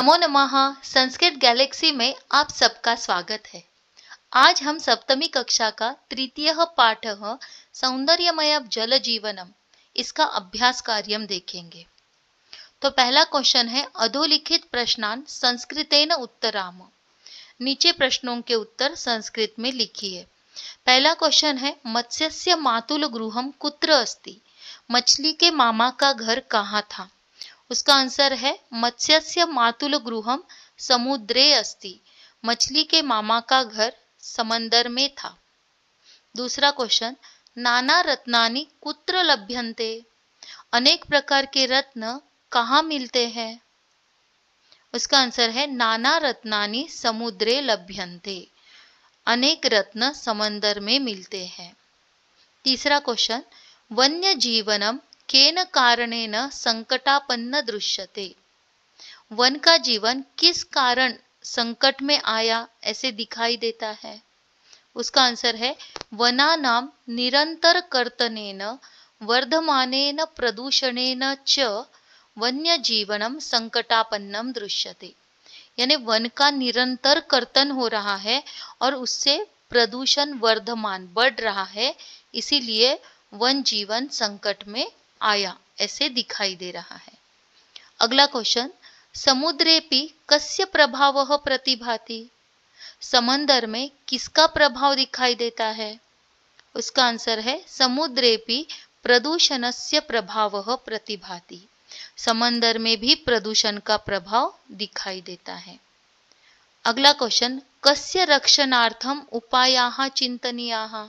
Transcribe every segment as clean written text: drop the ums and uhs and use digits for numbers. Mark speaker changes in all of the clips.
Speaker 1: नमो नमः। संस्कृत गैलेक्सी में आप सबका स्वागत है। आज हम सप्तमी कक्षा का तृतीय पाठ सौंदर्यमय जल जीवनम इसका अभ्यास कार्यम देखेंगे। तो पहला क्वेश्चन है अधोलिखित प्रश्नान संस्कृतेन उत्तराम। नीचे प्रश्नों के उत्तर संस्कृत में लिखिए। पहला क्वेश्चन है मत्स्यस्य मातुल गृहम कुत्र अस्ति। मछली के मामा का घर कहाँ था। उसका आंसर है मत्स्यस्य मातुल गृहम समुद्रे अस्ति। मछली के मामा का घर समंदर में था। दूसरा क्वेश्चन नाना रत्नानि कुत्र लभ्यन्ते। अनेक प्रकार के रत्न कहाँ मिलते हैं। उसका आंसर है नाना रत्नानि समुद्रे लभ्यन्ते। अनेक रत्न समंदर में मिलते हैं। तीसरा क्वेश्चन वन्य जीवनम केन कारणेन संकटापन्न दृश्यते। वन का जीवन किस कारण संकट में आया ऐसे दिखाई देता है। उसका आंसर है वनानां निरंतर कर्तनेन वर्धमानेन प्रदूषणेन च वन्य जीवनम संकटापन्नम दृश्यते। यानी वन का निरंतर कर्तन हो रहा है और उससे प्रदूषण वर्धमान बढ़ रहा है, इसीलिए वन जीवन संकट में आया ऐसे दिखाई दे रहा है। अगला क्वेश्चन समुद्रेपि कस्य प्रभावः प्रतिभाति। समंदर में किसका प्रभाव दिखाई देता है। उसका आंसर है समुद्रेपि प्रदूषणस्य प्रभावः प्रतिभाति। समंदर में भी प्रदूषण का प्रभाव दिखाई देता है। अगला क्वेश्चन कस्य रक्षणार्थम उपायाः चिंतनीयाः।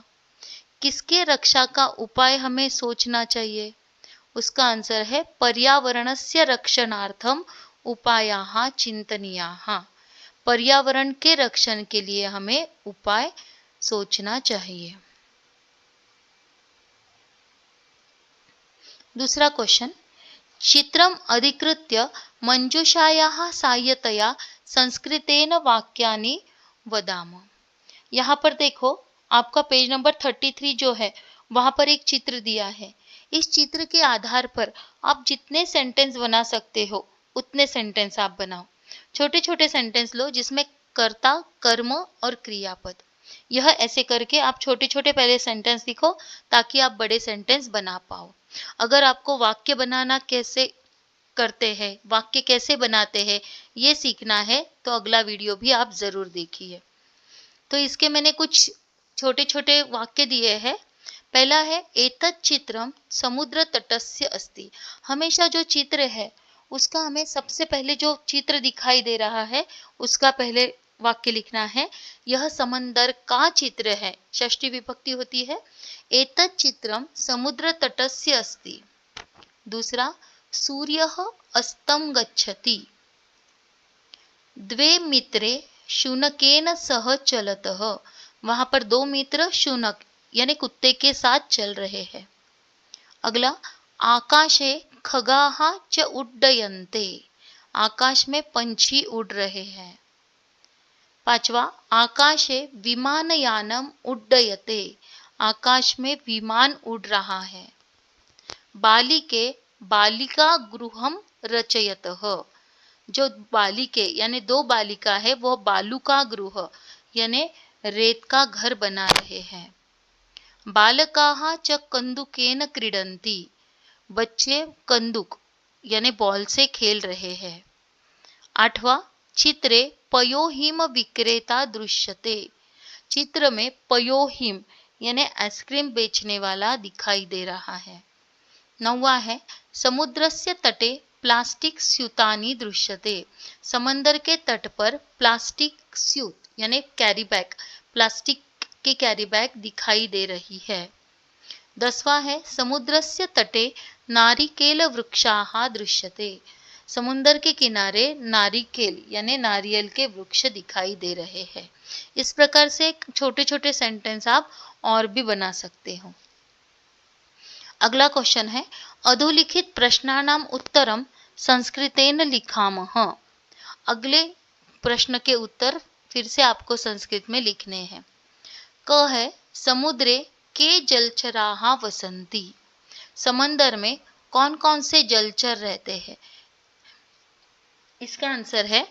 Speaker 1: किसके रक्षा का उपाय हमें सोचना चाहिए। उसका आंसर है पर्यावरणस्य रक्षणार्थम उपायाः चिंतनीयाः। पर्यावरण के रक्षण के लिए हमें उपाय सोचना चाहिए। दूसरा क्वेश्चन चित्रम अधिकृत्य मंजूषायाः साहाय्यतया संस्कृतेन वाक्यानि वदाम। यहाँ पर देखो आपका पेज नंबर 33 जो है वहां पर एक चित्र दिया है। इस चित्र के आधार पर आप जितने सेंटेंस बना सकते हो उतने सेंटेंस आप बनाओ। छोटे छोटे सेंटेंस लो जिसमें कर्ता कर्म और क्रियापद। यह ऐसे करके आप छोटे छोटे पहले सेंटेंस लिखो ताकि आप बड़े सेंटेंस बना पाओ। अगर आपको वाक्य बनाना कैसे करते हैं, वाक्य कैसे बनाते हैं ये सीखना है तो अगला वीडियो भी आप जरूर देखिए। तो इसके मैंने कुछ छोटे छोटे वाक्य दिए हैं। पहला है एतत् चित्रम समुद्र तटस्य अस्ति। हमेशा जो चित्र है उसका हमें सबसे पहले जो चित्र दिखाई दे रहा है उसका पहले वाक्य लिखना है। यह समंदर का चित्र है। षष्ठी विभक्ति होती है। एतत् चित्रम समुद्र तटस्य अस्ति। दूसरा सूर्यः अस्तं गच्छति। द्वे मित्रे शुनकेन सह चलतः। वहां पर दो मित्र शुनक यानी कुत्ते के साथ चल रहे हैं। अगला आकाशे खगाः च उड्डयन्ते। आकाश में पंछी उड़ रहे हैं। पांचवा आकाशे विमानयानम उड्डयते। आकाश में विमान उड़ रहा है। बालिके बालिका गृहम रचयतः। जो बालिके यानी दो बालिका है वो बालुका गृह यानी रेत का घर बना रहे हैं। बालकाः च कंदुकेन क्रीडन्ति। बच्चे कंदुक यानी बॉल से खेल रहे हैं। आठवां चित्रे पयोहिम विक्रेता दृश्यते। चित्र में पयोहिम यानी आइसक्रीम बेचने वाला दिखाई दे रहा है। नौवां है समुद्रस्य तटे प्लास्टिक स्यूतानि दृश्यते। समंदर के तट पर प्लास्टिक स्यूत यानी कैरी बैग, प्लास्टिक की कैरी बैग दिखाई दे रही है। 10वां है समुद्रस्य तटे नारिकेल वृक्षाः दृश्यते। समुद्र के किनारे नारिकेल यानी नारियल के वृक्ष दिखाई दे रहे हैं। इस प्रकार से छोटे छोटे सेंटेंस आप और भी बना सकते हो। अगला क्वेश्चन है अधोलिखित प्रश्नानाम उत्तरम संस्कृतेन लिखामः। अगले प्रश्न के उत्तर फिर से आपको संस्कृत में लिखने हैं। क है समुद्रे के जलचराः वसन्ति। समंदर में कौन कौन से जलचर रहते हैं। इसका आंसर है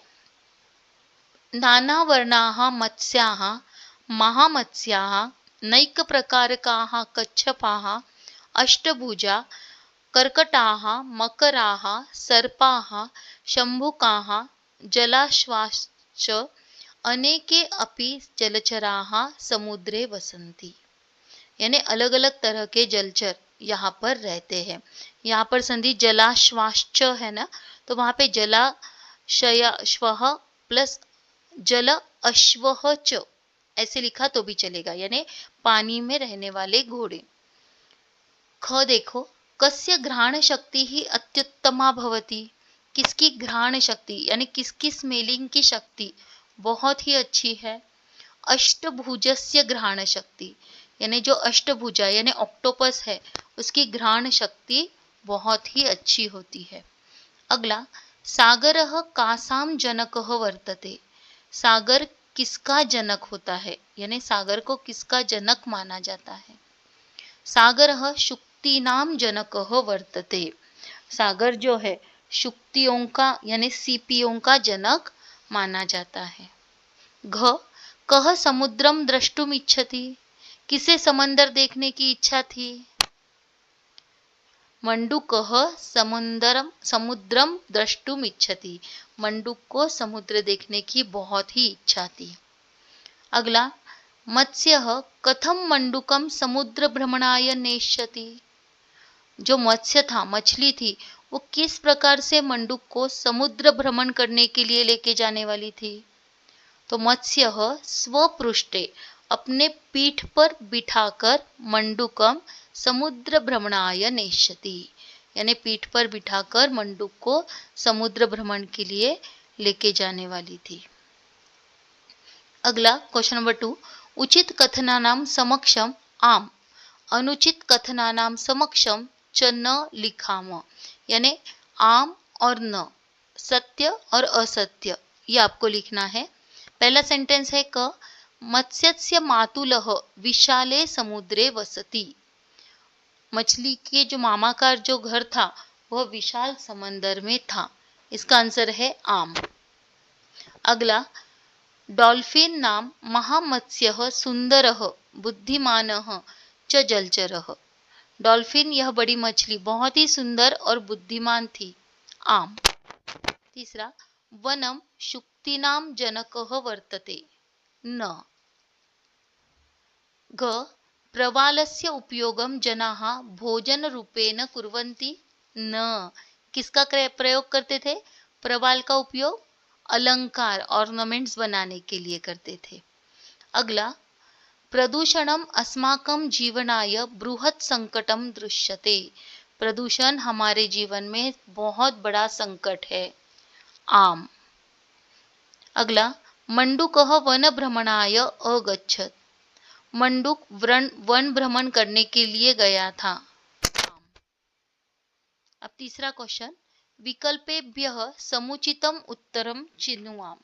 Speaker 1: नानावर्णाः मत्स्याः महामत्स्याः नैकप्रकारकाः कच्छपाः अष्टभुजा कर्कटाः मकराः सर्पाः शम्भुकाः जलाश्वाश्च अनेके अपि जलचराः समुद्रे वसन्ति। यानी अलग अलग तरह के जलचर यहाँ पर रहते हैं। यहाँ पर संधि जलाश्वाश्च है ना, तो वहाँ पे जलाशयाश्वः प्लस जल अश्वः च ऐसे लिखा तो भी चलेगा, यानी पानी में रहने वाले घोड़े। ख देखो, कस्य घ्राण शक्ति ही अत्युत्तमा भवति। किसकी घ्राण शक्ति यानी किसकी स्मेलिंग की शक्ति बहुत ही अच्छी है। अष्टभुजस्य घ्राण शक्ति यानी जो अष्टभुजा यानी ऑक्टोपस है उसकी घ्राण शक्ति बहुत ही अच्छी होती है। अगला, सागरः कासां जनकः वर्तते। सागर किसका जनक होता है, यानी सागर को किसका जनक माना जाता है। सागरः शुक्तीनां जनकः वर्तते। सागर जो है शुक्तियों का यानी सीपियों का जनक माना जाता है। घ, कः समुद्रम द्रष्टुम इच्छति। किसे समंदर देखने की इच्छा थी। मंडूकः समुद्रम द्रष्टुम इच्छति। मंडूक को समुद्र देखने की बहुत ही इच्छा थी। अगला, मत्स्यः कथम मंडूकम समुद्र भ्रमणाय नेष्यति। जो मत्स्य था मछली थी वो किस प्रकार से मंडूक को समुद्र भ्रमण करने के लिए लेके जाने वाली थी। तो मत्स्यः स्वपृष्ठे अपने पीठ पर बिठाकर मंडूकम समुद्र भ्रमणाय नेष्यति। यानी पीठ पर बिठाकर मंडूक को समुद्र भ्रमण के लिए लेके जाने वाली थी। अगला क्वेश्चन नंबर 2, उचित कथनानां समक्षम आम अनुचित कथनानां समक्षम च न लिखाम। यानी आम और न, सत्य और असत्य, ये आपको लिखना है। पहला सेंटेंस है क, मत्स्यस्य मातुलः विशाले समुद्रे वसति। मछली के जो मामा का जो घर था वह विशाल समंदर में था। इसका आंसर है आम। अगला, डॉल्फिन नाम महामत्स्यः सुंदरः बुद्धिमानः च जलचरः। डॉल्फिन यह बड़ी मछली बहुत ही सुंदर और बुद्धिमान थी। आम। तीसरा, वनम शुक्तीनां जनकः वर्तते। न। ग, प्रवालस्य उपयोगम जनाः भोजन रूपेण कुर्वन्ति। न। किसका प्रयोग करते थे। प्रवाल का उपयोग अलंकार ऑर्नामेंट्स बनाने के लिए करते थे। अगला, प्रदूषणम अस्माकं जीवनाय बृहत् संकटम दृश्यते। प्रदूषण हमारे जीवन में बहुत बड़ा संकट है। आम। अगला, मंडूकः वन भ्रमणाय अगच्छत्। मंडूक वन भ्रमण करने के लिए गया था। अब तीसरा क्वेश्चन, विकल्पेभ्यः समुचितम उत्तरम चिनुआम।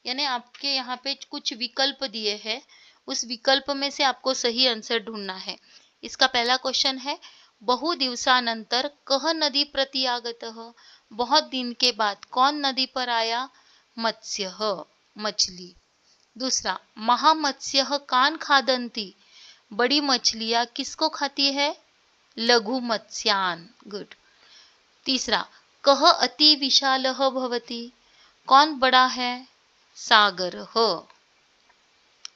Speaker 1: यानी आपके यहाँ पे कुछ विकल्प दिए हैं, उस विकल्प में से आपको सही आंसर ढूंढना है। इसका पहला क्वेश्चन है, बहु दिवसानंतर कह नदी प्रति आगतः। बहुत दिन के बाद कौन नदी पर आया। मत्स्यः मछली। दूसरा, महामत्स्यः कान खादन्ति। बड़ी मछलियां किसको खाती है। लघु मत्स्यान। गुड। तीसरा, कह अति विशालः भवति। कौन बड़ा है। सागरः।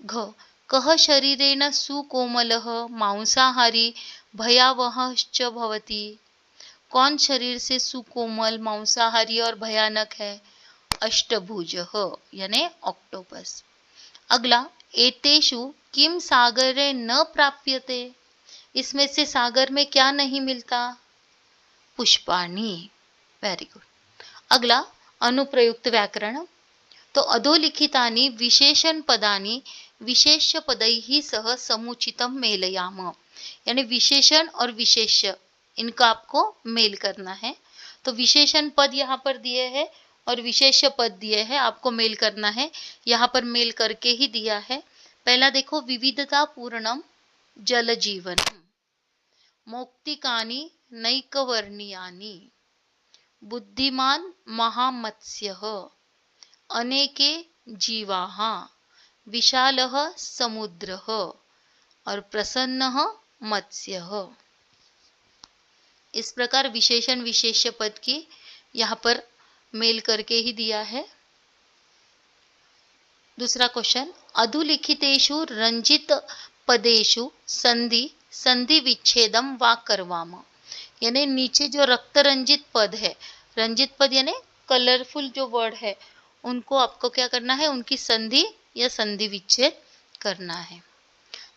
Speaker 1: घ, कह शरीरेण सुकोमलः मांसाहारी भयावहश्च भवति। कौन शरीर से सुकोमल मांसाहारी और भयानक है। अष्टभुजः यानी ऑक्टोपस। अगला, एतेषु किम सागरे न प्राप्यते। इसमें से सागर में क्या नहीं मिलता। पुष्पाणि। Very good. अगला, अनुप्रयुक्त व्याकरण। तो अधोलिखितानि विशेषण पदानि विशेष्य पदैः सह समुचितम मेलयाम। यानी विशेषण और विशेष्य इनका आपको मेल करना है। तो विशेषण पद यहाँ पर दिए हैं और विशेष्य पद दिए हैं, आपको मेल करना है। यहाँ पर मेल करके ही दिया है। पहला देखो, विविधता पूर्णम जल जीवन मौक्तिकानि नैकवर्णीयानि। बुद्धिमान महामत्स्यः, अनेके जीवाः, विशालः समुद्रः और प्रसन्नः मत्स्यः। इस प्रकार विशेषण विशेष्य पद की यहाँ पर मेल करके ही दिया है। दूसरा क्वेश्चन, अधुलिखितेषु रंजित पदेषु संधि संधि विच्छेदम वा करवाम। यानी नीचे जो रक्त रंजित पद है, रंजित पद यानी कलरफुल जो वर्ड है, उनको आपको क्या करना है, उनकी संधि या संधि विच्छेद करना है।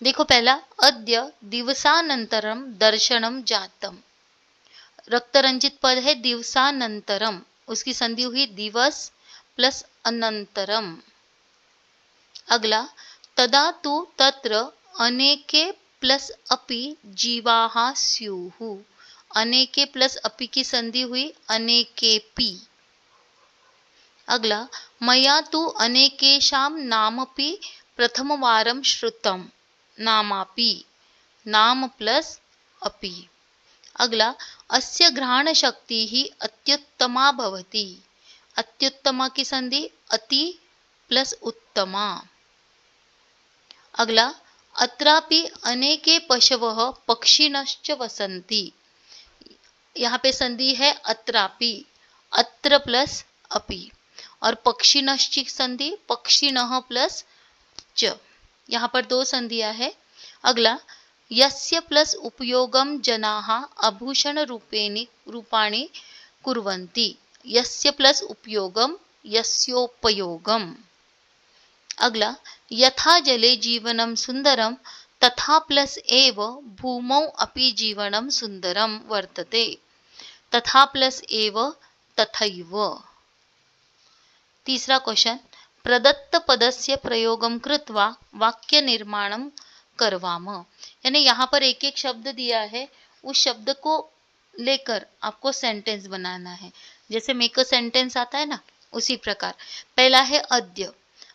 Speaker 1: देखो पहला, अद्य दिवसानंतरम दर्शनम जातम। रक्त रंजित पद है दिवसानंतरम, उसकी संधि हुई दिवस प्लस अनंतरम। अगला, तदा तु तत्र अनेके प्लस अपि जीवाः स्युः। अनेके प्लस अपि की संधि हुई अनेकेपि। अगला, मया तु अनेकेषां नामपि प्रथमवारं श्रुतम्। नामापि, नाम प्लस अपि। अगला, अस्य घ्राण शक्तिः अत्युत्तमा भवति। अत्युत्तमा की संधि अति प्लस उत्तमा। अगला, अत्रापि अनेके पशवः पक्षिणश्च वसन्ति। यहाँ पे संधि है अत्रापि, अत्र प्लस अपि, और पक्षिणश्च संधि पक्षिणः प्लस च, यहाँ पर दो संधियां है। अगला, यस्य प्लस उपयोगम जनाः आभूषण रूपाणि कुर्वन्ति। यस्य प्लस उपयोगम, यस्योपयोगम। अगला, यथा जले जीवनं सुंदरम तथा प्लस एव भूमौ अपि जीवनं सुंदरम वर्तते। तथा प्लस एव तथैव। तीसरा क्वेश्चन, प्रदत्त पदस्य प्रयोगम कृत्वा वाक्य निर्माणम करवाम। यानी यहाँ पर एक एक शब्द दिया है, उस शब्द को लेकर आपको सेंटेंस बनाना है। जैसे मेक अ सेंटेंस आता है ना, उसी प्रकार। पहला है अद्य।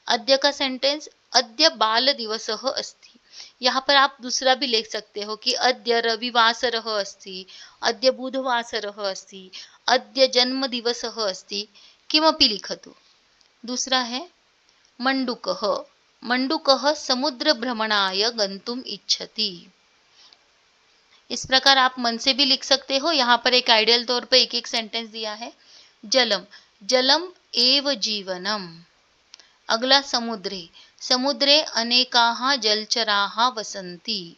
Speaker 1: अद्य का सेंटेंस, अद्य बाल दिवसः अस्ति। यहाँ पर आप दूसरा भी लिख सकते हो कि अद्य रविवासरः अस्ति, अद्य बुधवासरः अस्ति, अद्य जन्मदिवसः अस्ति, किमपि लिखतु। दूसरा है मंडूकः। मंडूकः समुद्र भ्रमणाय गंतुम इच्छति। इस प्रकार आप मन से भी लिख सकते हो। यहाँ पर एक आइडियल तौर पे एक एक सेंटेंस दिया है। जलम, जलम एव जीवनम। अगला, समुद्रे, समुद्रे अनेकाः जलचराः वसन्ति।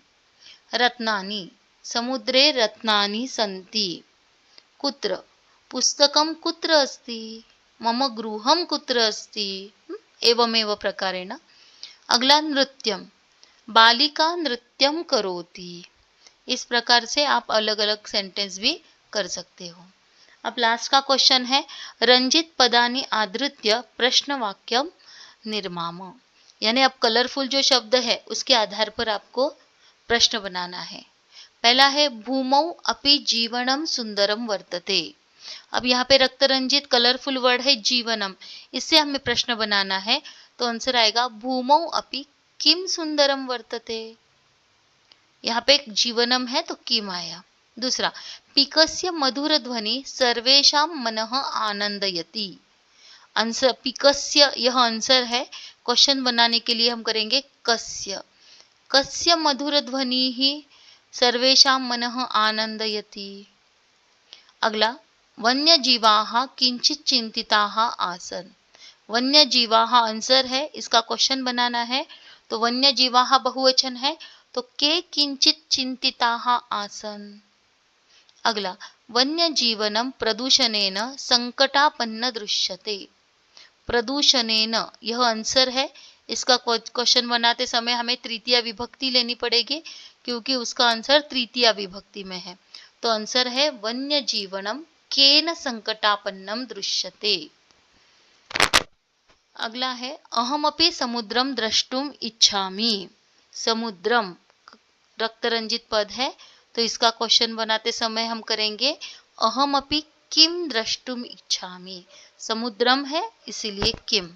Speaker 1: रत्नानि, समुद्रे रत्नानि सन्ति। कुत्र, पुस्तकं कुत्र अस्ति, मम गृहं कुत्र अस्ति, एवमेव प्रकारेण। अगला, नृत्यम, बालिका नृत्यम करोति। इस प्रकार से आप अलग अलग सेंटेंस भी कर सकते हो। अब लास्ट का क्वेश्चन है, रंजित पदानि आधृत्य प्रश्नवाक्यम निर्माम। यानी अब कलरफुल जो शब्द है उसके आधार पर आपको प्रश्न बनाना है। पहला है, भूमौ अपि जीवनम सुंदरम वर्तते। अब यहाँ पे रक्त रंजित कलरफुल वर्ड है जीवनम, इससे हमें प्रश्न बनाना है। तो आंसर आएगा भूमौ अपि किम सुंदरम वर्तते। यहाँ पे जीवनम है तो किम आया। दूसरा, पिकस्य मधुर ध्वनि सर्वेषां मनः आनंदयति। आंसर पिकस्य, यह आंसर है। क्वेश्चन बनाने के लिए हम करेंगे कस्य। कस्य मधुर ध्वनि ही सर्वेषां मनः आनंदयति। अगला, वन्यजीवाः किंचित चिंतिताः आसन्। वन्यजीवाः आंसर है, इसका क्वेश्चन बनाना है। तो वन्यजीवाः बहुवचन है, तो के किंचित चिंतिताः आसन्। अगला, वन्यजीवनं प्रदूषणेन संकटापन्न दृश्यते। प्रदूषणेन, यह आंसर है। इसका क्वेश्चन बनाते समय हमें तृतीया विभक्ति लेनी पड़ेगी, क्योंकि उसका आंसर तृतीया विभक्ति में है। तो आंसर है वन्य जीवनम केन संकटापन्नम दृश्यते। अगला है, अहमपि समुद्रम द्रष्टुम इच्छामि। समुद्रम रक्त रंजित पद है, तो इसका क्वेश्चन बनाते समय हम करेंगे अहमपि किम द्रष्टुम इच्छामि। समुद्रम है इसीलिए किम।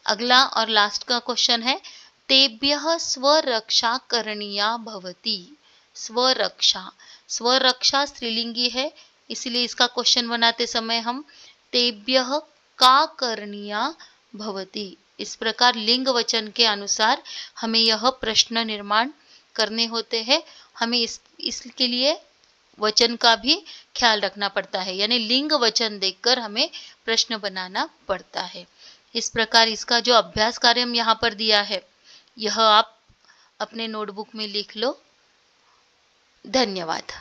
Speaker 1: अगला और लास्ट का क्वेश्चन है, तेभ्यः स्वरक्षा करणीया भवति। स्वरक्षा, स्वरक्षा स्त्रीलिंगी है, इसीलिए इसका क्वेश्चन बनाते समय हम तेभ्यः का करणीया भवति, इस प्रकार लिंग वचन के अनुसार हमें यह प्रश्न निर्माण करने होते हैं। हमें इसके लिए वचन का भी ख्याल रखना पड़ता है, यानी लिंग वचन देखकर हमें प्रश्न बनाना पड़ता है। इस प्रकार इसका जो अभ्यास कार्य हम यहाँ पर दिया है, यह आप अपने नोटबुक में लिख लो। धन्यवाद।